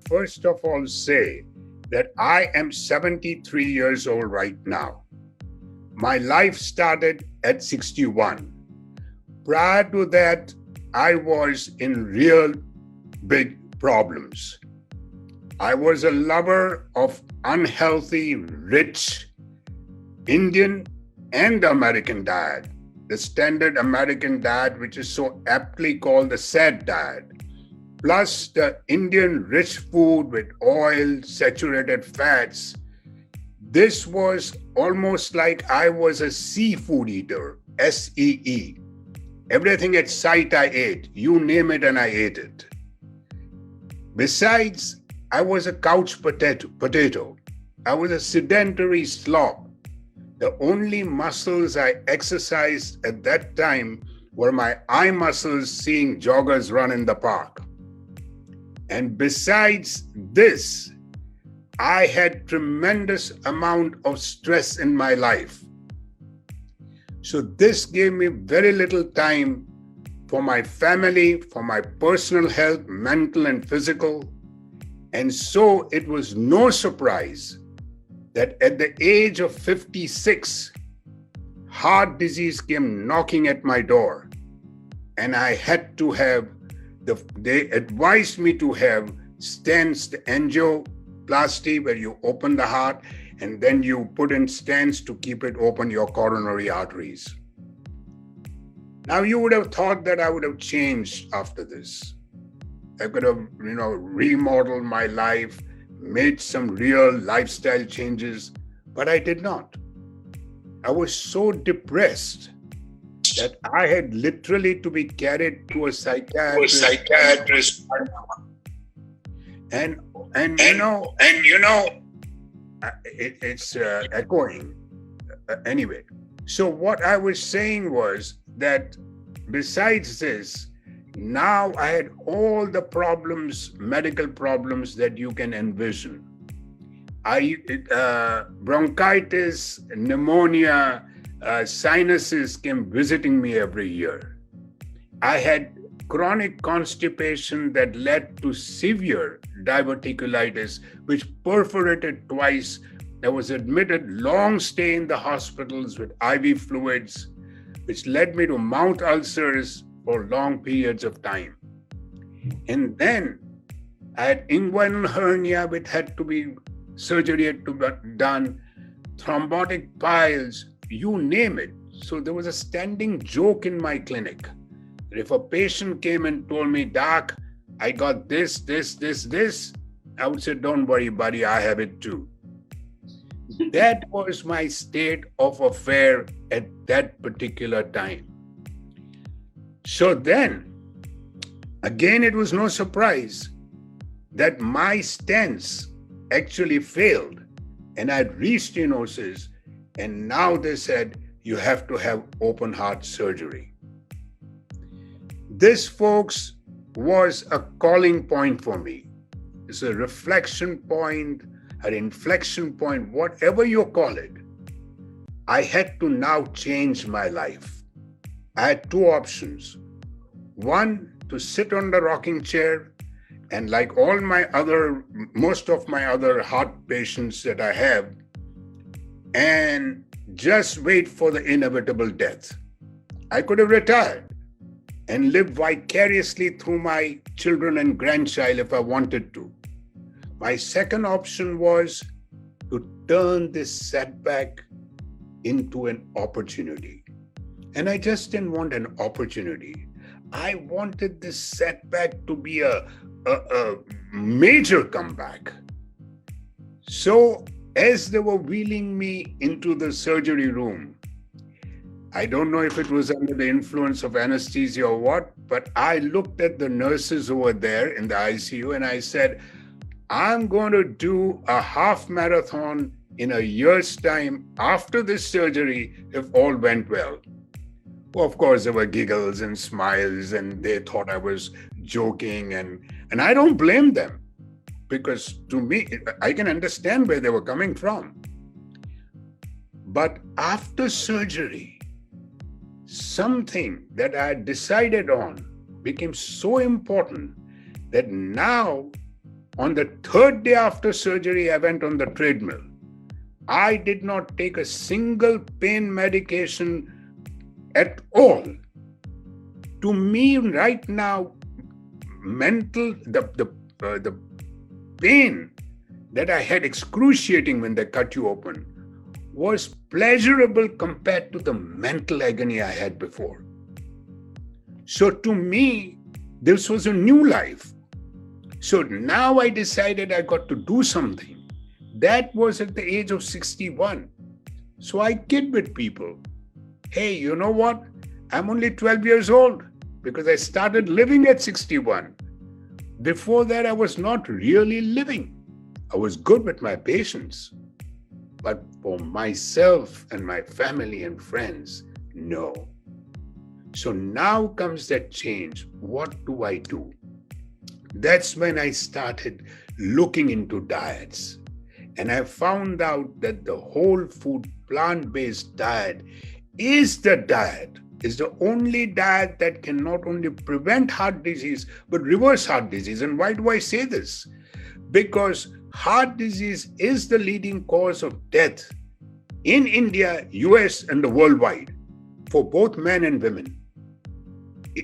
first of all say that I am 73 years old right now. My life started at 61. Prior to that, I was in real big problems. I was a lover of unhealthy, rich Indian and American diet, the standard American diet, which is so aptly called the sad diet, plus the Indian rich food with oil, saturated fats. This was almost like I was a seafood eater, SEE. Everything at sight I ate, you name it and I ate it. Besides, I was a couch potato. I was a sedentary slob. The only muscles I exercised at that time were my eye muscles seeing joggers run in the park. And besides this, I had tremendous amount of stress in my life. So this gave me very little time for my family, for my personal health, mental and physical. And so it was no surprise that at the age of 56, heart disease came knocking at my door. And I had to have, they advised me to have stents, the angioplasty, where you open the heart and then you put in stents to keep it open, your coronary arteries. Now you would have thought that I would have changed after this. I could have, remodeled my life, made some real lifestyle changes, but I did not. I was so depressed that I had literally to be carried to a psychiatrist. And it's echoing. Anyway, so what I was saying was that besides this, now I had all the problems, medical problems that you can envision. Bronchitis, pneumonia, sinuses came visiting me every year. I had chronic constipation that led to severe diverticulitis, which perforated twice. I was admitted long stay in the hospitals with IV fluids, which led me to mouth ulcers for long periods of time. And then I had inguinal hernia, which had to be surgery had to be done, thrombotic piles, you name it. So there was a standing joke in my clinic. If a patient came and told me, Doc, I got this, I would say, don't worry, buddy, I have it too. That was my state of affair at that particular time. So then, again, it was no surprise that my stents actually failed and I had restenosis, and now they said, you have to have open heart surgery. This, folks, was a calling point for me. It's a reflection point, an inflection point, whatever you call it. I had to now change my life. I had two options. One, to sit on the rocking chair and like most of my other heart patients that I have, and just wait for the inevitable death. I could have retired and lived vicariously through my children and grandchild if I wanted to. My second option was to turn this setback into an opportunity. And I just didn't want an opportunity. I wanted this setback to be a major comeback. So as they were wheeling me into the surgery room, I don't know if it was under the influence of anesthesia or what, but I looked at the nurses who were there in the ICU and I said, I'm going to do a half marathon in a year's time after this surgery if all went well. Well, of course, there were giggles and smiles and they thought I was joking, and I don't blame them, because to me, I can understand where they were coming from. But after surgery, something that I had decided on became so important that now On the third day after surgery, I went on the treadmill. I did not take a single pain medication at all. To me, right now, the pain that I had excruciating when they cut you open was pleasurable compared to the mental agony I had before. So to me, this was a new life. So now I decided I got to do something. That was at the age of 61. So I kid with people. Hey, you know what? I'm only 12 years old because I started living at 61. Before that, I was not really living. I was good with my patients. But for myself and my family and friends, no. So now comes that change. What do I do? That's when I started looking into diets. And I found out that the whole food, plant-based diet is the only diet that can not only prevent heart disease, but reverse heart disease. And why do I say this? Because heart disease is the leading cause of death in India, US, and the worldwide for both men and women.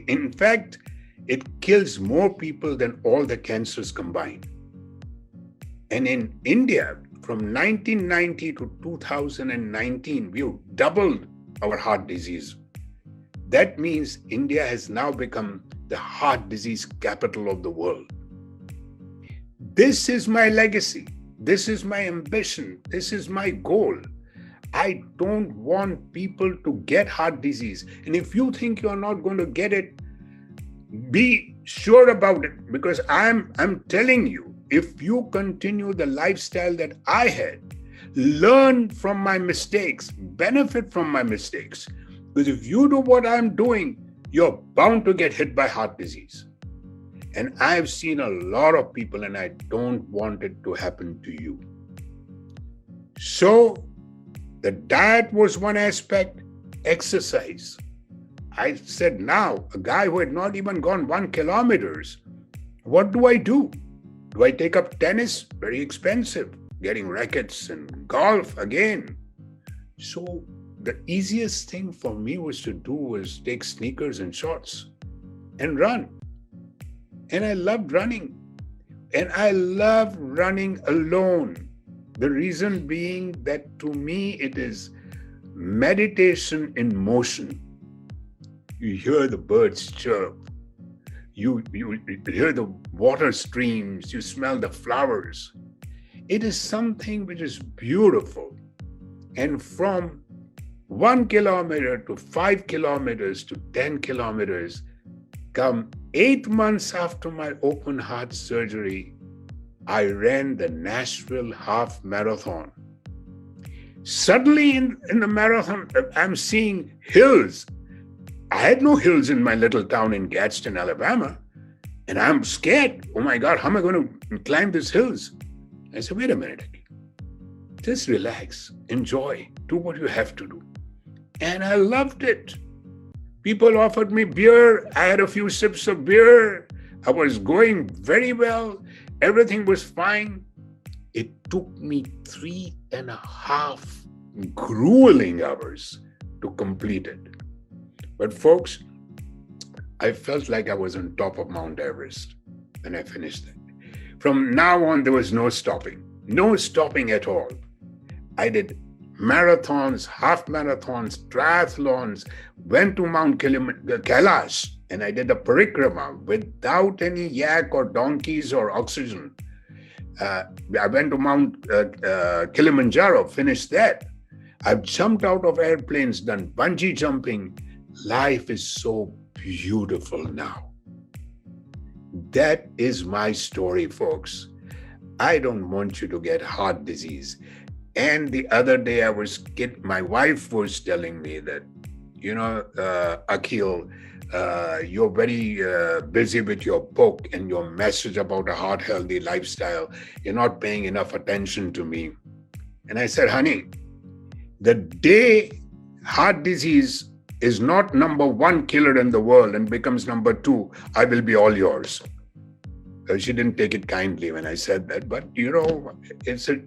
In fact, it kills more people than all the cancers combined. And in India, from 1990 to 2019, we've doubled our heart disease. That means India has now become the heart disease capital of the world. This is my legacy. This is my ambition. This is my goal. I don't want people to get heart disease. And if you think you're not going to get it, be sure about it, because I'm telling you, if you continue the lifestyle that I had, learn from my mistakes, benefit from my mistakes. Because if you do what I'm doing, you're bound to get hit by heart disease. And I've seen a lot of people, and I don't want it to happen to you. So the diet was one aspect, exercise. I said, now, a guy who had not even gone 1 kilometer, what do I do? Do I take up tennis? Very expensive. Getting rackets and golf again. So the easiest thing for me was to do was take sneakers and shorts and run. And I loved running. And I love running alone. The reason being that to me it is meditation in motion. You hear the birds chirp. You hear the water streams. You smell the flowers. It is something which is beautiful. And from 1 kilometer to 5 kilometers to 10 kilometers, come 8 months after my open heart surgery, I ran the Nashville half marathon. Suddenly in the marathon, I'm seeing hills. I had no hills in my little town in Gadsden, Alabama. And I'm scared. Oh my God, how am I going to climb these hills? I said, wait a minute. Just relax, enjoy, do what you have to do. And I loved it. People offered me beer. I had a few sips of beer. I was going very well. Everything was fine. It took me 3.5 grueling hours to complete it. But folks, I felt like I was on top of Mount Everest when I finished it. From now on, there was no stopping at all. I did marathons, half marathons, triathlons, went to Mount Kailash, and I did a parikrama without any yak or donkeys or oxygen. I went to Mount Kilimanjaro, finished that. I've jumped out of airplanes, done bungee jumping. Life is so beautiful now. That is my story, folks. I don't want you to get heart disease. And the other day my wife was telling me that, Akhil, you're very busy with your book and your message about a heart-healthy lifestyle. You're not paying enough attention to me. And I said, honey, the day heart disease is not number 1 killer in the world and becomes number 2, I will be all yours. She didn't take it kindly when I said that, but it's a